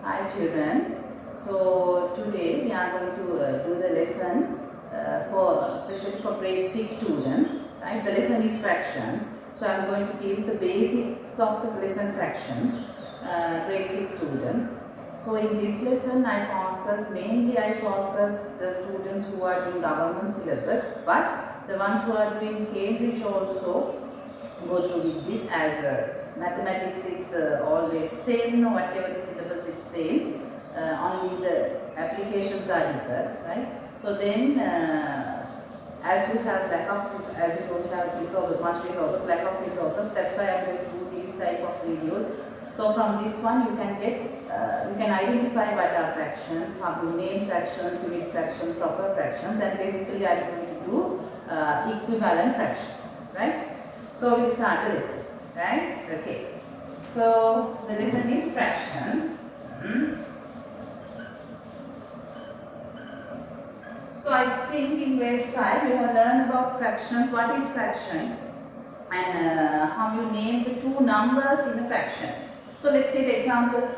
Hi children. So today we are going to do the lesson especially for grade 6 students. Right? The lesson is fractions. So I am going to give the basics of the lesson fractions, grade 6 students. So in this lesson mainly I focus the students who are doing government syllabus, but the ones who are doing Cambridge also go through with this as mathematics is always same, whatever the syllabus is same, only the applications are different, right? So then as you don't have resources, much resources, lack of resources, that's why I am going to do these type of videos. So from this one you can get, you can identify what are fractions, how to name fractions, unit fractions, proper fractions, and basically I am going to do equivalent fractions, right? So we'll start the lesson, right? Okay. So the lesson is fractions. So I think in grade 5 we have learned about fractions, what is fraction, and how you name the two numbers in a fraction. So let's take example.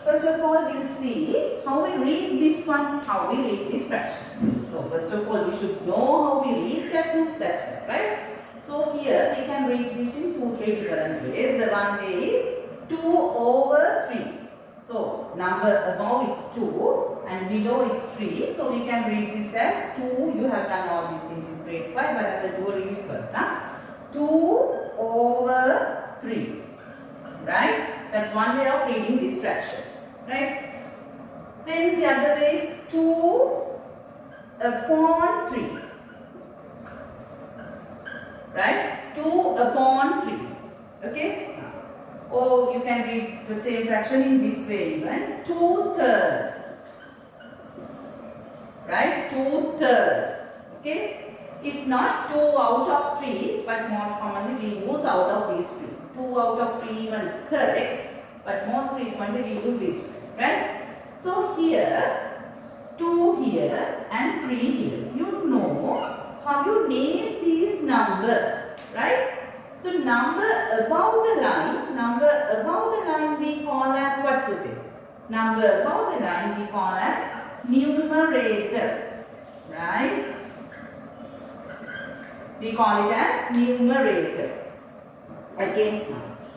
First of all, we'll see how we read this one, how we read this fraction. So first of all, we should know how we read that, that's right. So here we can read this in three different ways. The one way is 2 over 3. So number above it's 2 and below it's 3. So we can read this as 2. You have done all these things in grade 5, but I will do read it first. 2 over 3. Right? That's one way of reading this fraction. Right? Then the other way is 2 upon 3. Right? 2 upon 3. Okay? Or you can read the same fraction in this way even. 2/3. Right? 2/3. Okay? If not 2 out of 3, but most commonly we use out of these 3. 2 out of 3 even correct, but most frequently we use these 3. Right? So here, 2 here and 3 here. You know how you name these numbers. Right? So number above the line we call as what to think? Number above the line we call as numerator. Right? We call it as numerator. Okay.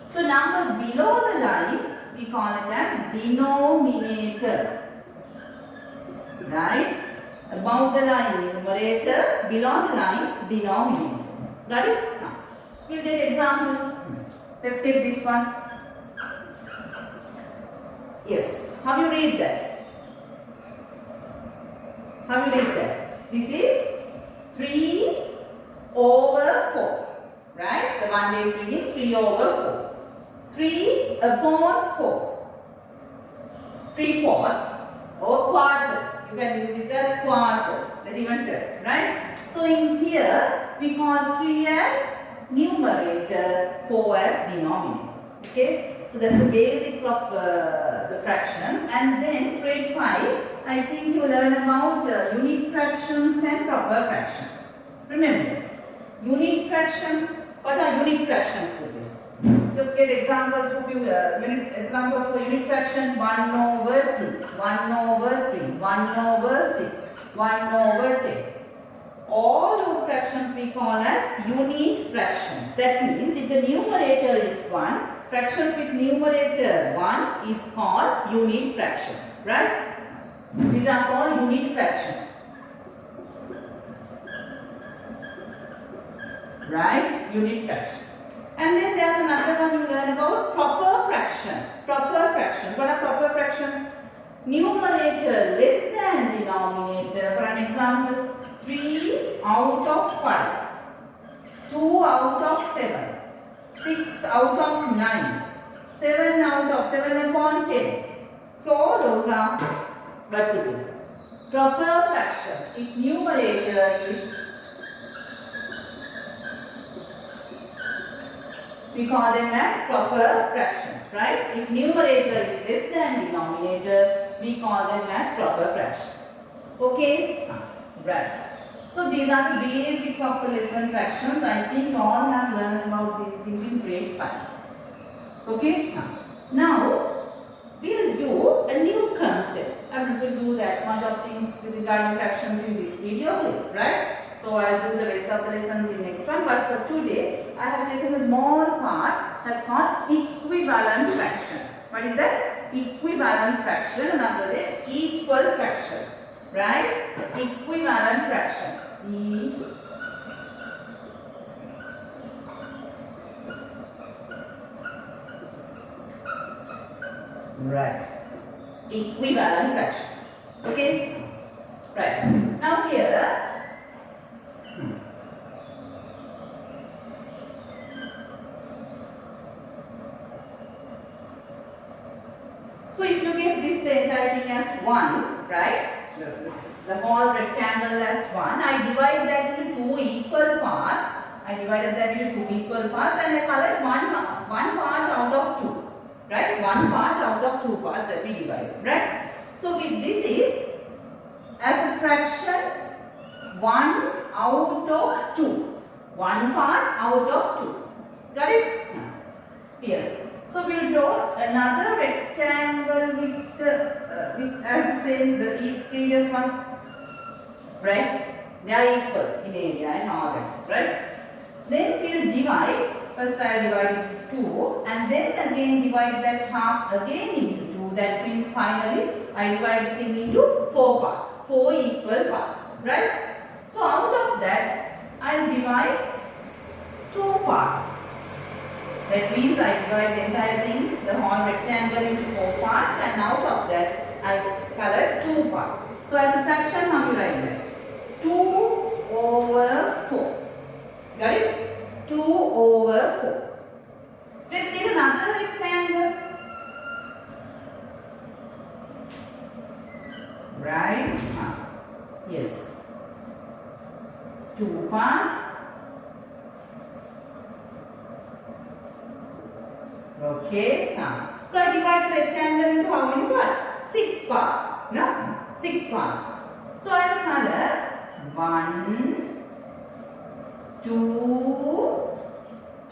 So number below the line we call it as denominator. Right? Above the line numerator, below the line denominator. Got it? We'll take example. Let's take this one. Yes. How you read that? How you read that? This is 3 over 4. Right? The one day is reading 3 over 4. 3 upon 4. 3/4 or quarter. You can use this as quarter. Not even third. Right? So in here we call 3 as numerator, 4 as denominator. Okay? So that's the basics of the fractions. And then grade 5, I think you learn about unit fractions and proper fractions. Remember, unit fractions, what are unit fractions for this? Just get examples for examples for unit fraction: 1 over 2, 1 over 3, 1 over 6, 1 over 10. All those fractions we call as unit fractions. That means if the numerator is 1, fractions with numerator 1 is called unit fractions. Right? These are called unit fractions. Right? Unit fractions. And then there's another one you learn about proper fractions. Proper fractions. What are proper fractions? Numerator less than denominator. For an example, 3 out of 5, 2 out of 7, 6 out of 9, 7 out of 7 upon 10. So those are what we do. Proper fractions. If numerator is, we call them as proper fractions, right? If numerator is less than denominator, we call them as proper fraction. Okay? Right. So these are the basics of the lesson fractions. I think all have learned about these things in grade 5. Okay. Now we'll do a new concept. I will do that much of things regarding fractions in this video, right? So I'll do the rest of the lessons in next one. But for today, I have taken a small part that's called equivalent fractions. What is that? Equivalent fraction. Another way, equal fractions, right? Equivalent fraction. Right. Equivalent fractions. Okay? Right. Now here, so if you get this the entire thing as 1, right? The whole rectangle as 1. I divide that into 2 equal parts. I divided that into 2 equal parts and I collect one part out of 2. Right? One part out of 2 parts that we divided. Right? So with this is as a fraction 1 out of 2. 1 part out of 2. Got it? Yes. So we'll draw another rectangle with as same the previous one. Right? They are equal in area and all that. Right? Then we'll divide. First I divide into 2 and then again divide that half again into 2. That means finally I divide the thing into 4 parts. 4 equal parts. Right? So out of that I will divide 2 parts. That means I divide the entire thing, the whole rectangle into 4 parts and out of that I collect 2 parts. So as a fraction, how do you write that? 2 over 4. Got it? 2 over 4. Let's get another rectangle. Right? Yes. 2 parts. Okay. So I divide the rectangle into how many parts? 6 parts. No? 6 parts. So I will color 1, 2,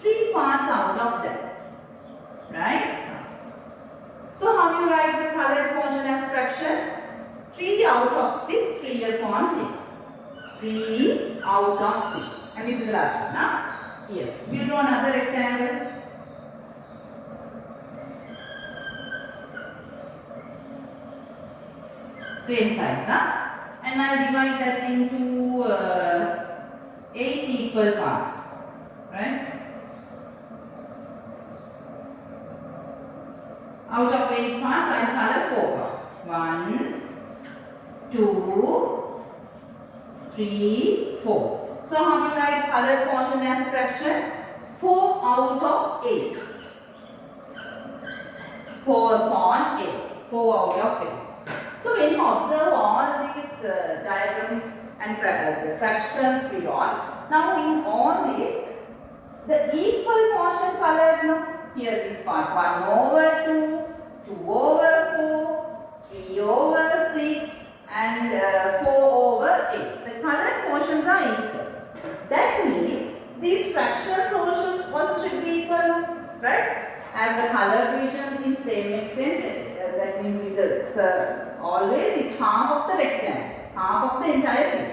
3 parts out of that. Right? So how do you write the colored portion as fraction? 3 out of 6, 3 upon 6. 3 out of 6. And this is the last one. Huh? Yes. We will draw another rectangle. Same size, huh? And I divide that into 8 equal parts, right? Out of 8 parts, I color 4 parts. 1, 2, 3, 4. So how do you write colored portion as a fraction? 4 out of 8. 4 upon 8. 4 out of 8. So when you observe all these diagrams and fractions we got, now in all these, the equal portion colored, no? Here this part 1 over 2, 2 over 4, 3 over 6 and 4 over 8. The colored portions are equal. That means these fractions also should be equal, right? As the colored regions in same extent, that means with the always it's half of the rectangle, half of the entire thing.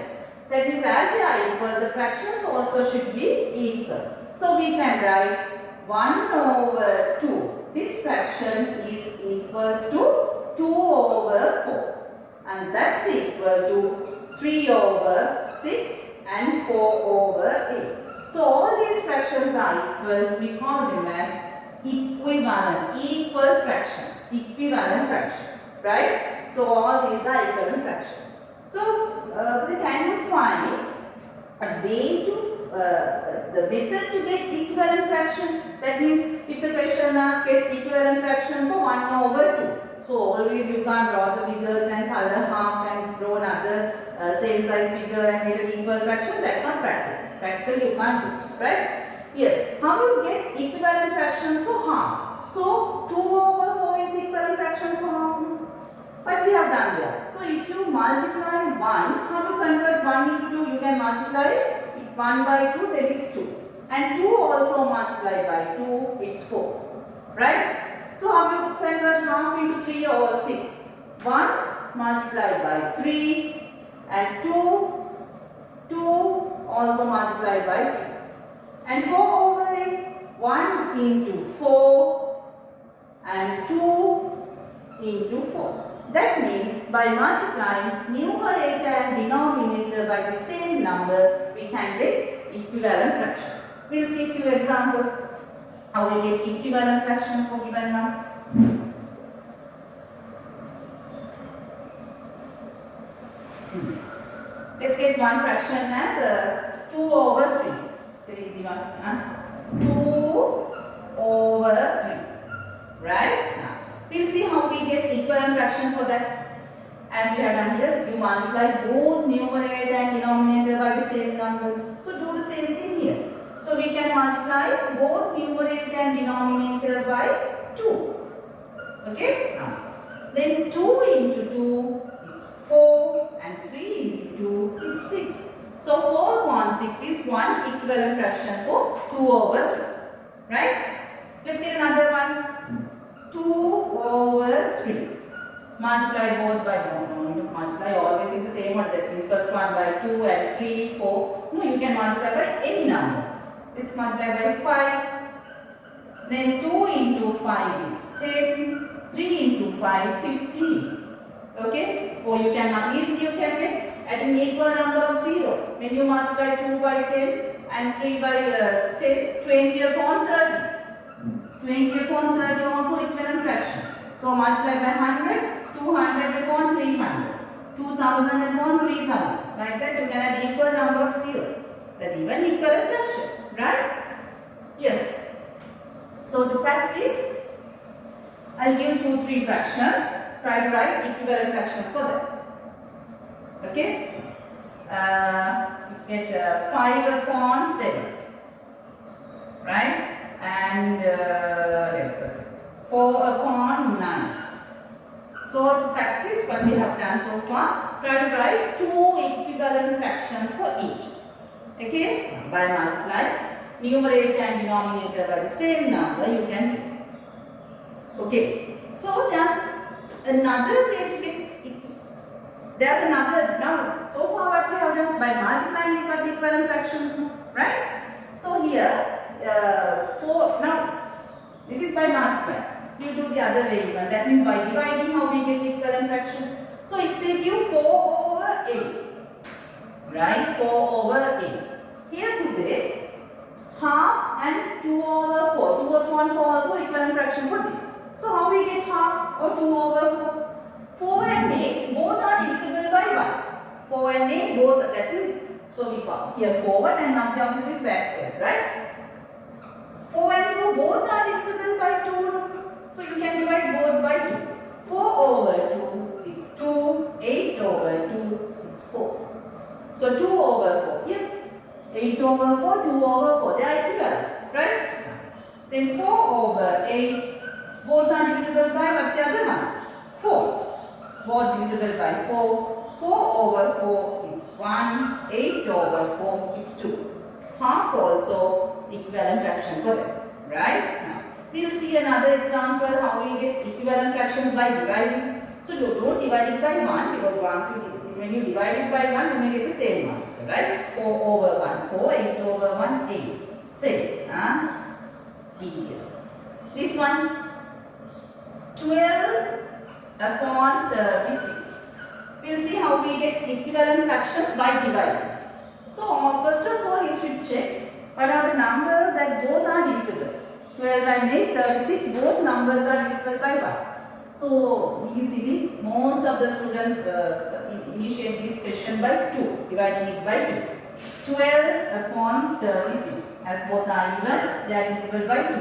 That means as they are equal, the fractions also should be equal. So we can write 1 over 2. This fraction is equals to 2 over 4. And that's equal to 3 over 6 and 4 over 8. So all these fractions are equal. We call them as equivalent, equal fractions, equivalent fractions, right? So all these are equivalent fractions. So can you find a way to the method to get equivalent fraction? That means if the question asks get equivalent fraction for 1 over 2. So always you can't draw the figures and color half and draw another same size figure and get an equal fraction. That's not practical. Practically you can't do, right? Yes. How do you get equivalent fractions for half? So 2 over 4 is equivalent fractions for half. But we have done that. So if you multiply 1, how do you convert 1 into 2? You can multiply it 1 by 2, then it's 2. And 2 also multiplied by 2, it's 4. right? So how you convert half into 3 over 6? 1 multiplied by 3 and 2 also multiplied by 3. And 4 over 8, 1 into 4 and 2 into 4. That means by multiplying numerator and denominator by the same number, we can get equivalent fractions. We will see a few examples how we get equivalent fractions for given number. Let's get one fraction as 2 over 3. It's very easy one. 2 over 3. Right? Now, we'll see how we get equivalent fraction for that. As we have done here, you multiply both numerator and denominator by the same number. So do the same thing here. So we can multiply both numerator and denominator by 2. Okay? Now, then 2 into 2 is 4 and 3 into 2 is 6. So 4 upon 6 is one equivalent fraction for 2 over 3. Right? Let's get another one. 2 over 3. Multiply both by, no, multiply always in the same order. That means first one by 2 and 3, 4. No, you can multiply by any number. Let's multiply by 5. Then 2 into 5 is 10. 3 into 5, 15. Okay? Or you can easily you can get adding equal number of zeros. When you multiply 2 by 10 and 3 by 10, 20 upon 30. 20 upon 30 also equivalent fraction. So multiply by 100, 200 upon 300, 2000 upon 3000. Like that you can add equal number of zeros. That is even equivalent fraction. Right? Yes. So to practice, I'll give 2, 3 fractions. Try to write equivalent fractions for that. Okay? Let's get 5 upon 7. Right? And 4 upon 9. So to practice what we have done so far, try to write 2 equivalent fractions for each. Okay? By multiplying numerator and denominator by the same number, you can do. Okay? So there's another way to get. There's another. Now, so far what we have done by multiplying we got equivalent fractions, right? So here. 4, now this is by multiply. You do the other way even. That means by dividing how we get equivalent fraction. So if they give 4 over 8, right? 4 over 8. Here today, half and 2 over 4. 2 upon 4 also equivalent fraction for this. So how we get half or 2 over 4? 4 and 8 both are divisible by 1. 4 and 8 both, that is, so we call here forward and now we have to do backward, right? 4 and 2 both are divisible by 2. So you can divide both by 2. 4 over 2 is 2. 8 over 2 is 4. So 2 over 4 here. 8 over 4, 2 over 4. They are equivalent, right? Then 4 over 8. Both are divisible by what's the other one? 4. Both divisible by 4. 4 over 4 is 1. 8 over 4 is 2. Half also equivalent fraction for them, right? Now, we'll see another example how we get equivalent fractions by dividing. So don't divide it by 1 because when you divide it by 1, you may get the same answer, right? 4 over 1, 4, 8 over 1, 8. Same, yes. This one, 12 upon 36. We'll see how we get equivalent fractions by dividing. So first of all, you should check what are the numbers that both are divisible. 12 and 8, 36, both numbers are divisible by 1. So easily, most of the students initiate this question by 2, dividing it by 2. 12 upon 36, as both are even, they are divisible by 2.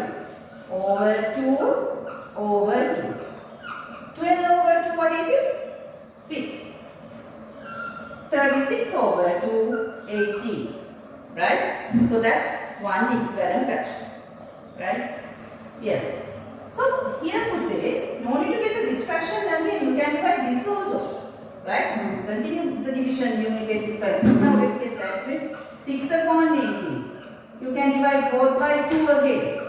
Over 2, over 2. 12 over 2, what is it? 6. 36 over 2, 18. Right? So that's one equivalent fraction. Right? Yes. So here today, no need to get this fraction again. You can divide this also. Right? Continue the division, you may get divide. Now let's get that with 6 upon 18. You can divide both by 2 again.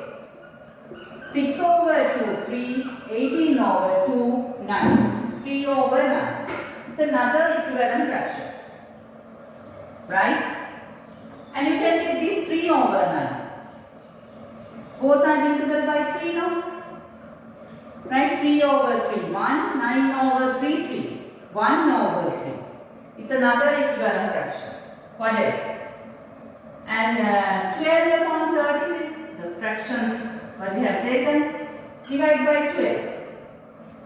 6 over 2, 3, 18 over 2, 9. 3 over 9. It's another equivalent fraction. Right? And you can get this 3 over 9. Both are divisible by 3 now. Right? 3 over 3, 1. 9 over 3, 3. 1 over 3. It's another equivalent fraction. What else? And 12 upon 36, the fractions what you have taken, divide by 12.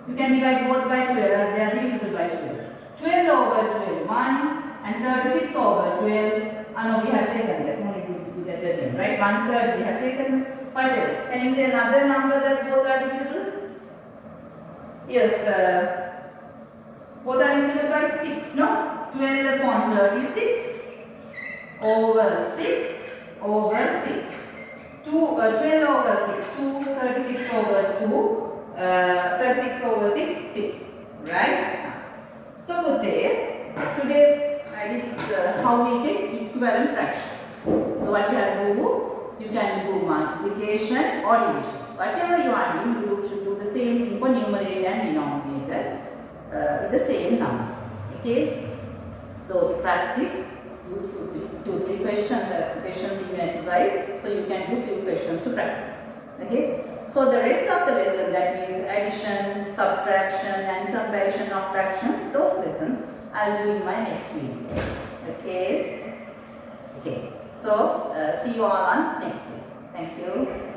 You can divide both by 12 as they are divisible by 12. 12 over 12, 1 and 36 over 12. No, we have taken that. No need to do that again. Right? 1/3 we have taken. What else? Can you say another number that both are divisible? Yes, both are divisible by 6, no? 12 upon 36 over 6 over 6. 12 over 6, 2, 36 over 2, 36 over 6, 6. Right? So, good day. Today I did how we get equivalent fraction. So, what you have to do? You can do multiplication or division. Whatever you are doing, you should do the same thing for numerator and denominator with the same number. Okay? So, practice. Do 3 questions as the questions in your exercise. So, you can do few questions to practice. Okay? So, the rest of the lesson, that is addition, subtraction and comparison of fractions, those lessons I will do in my next video. Okay? Okay. So, see you all on next day. Thank you.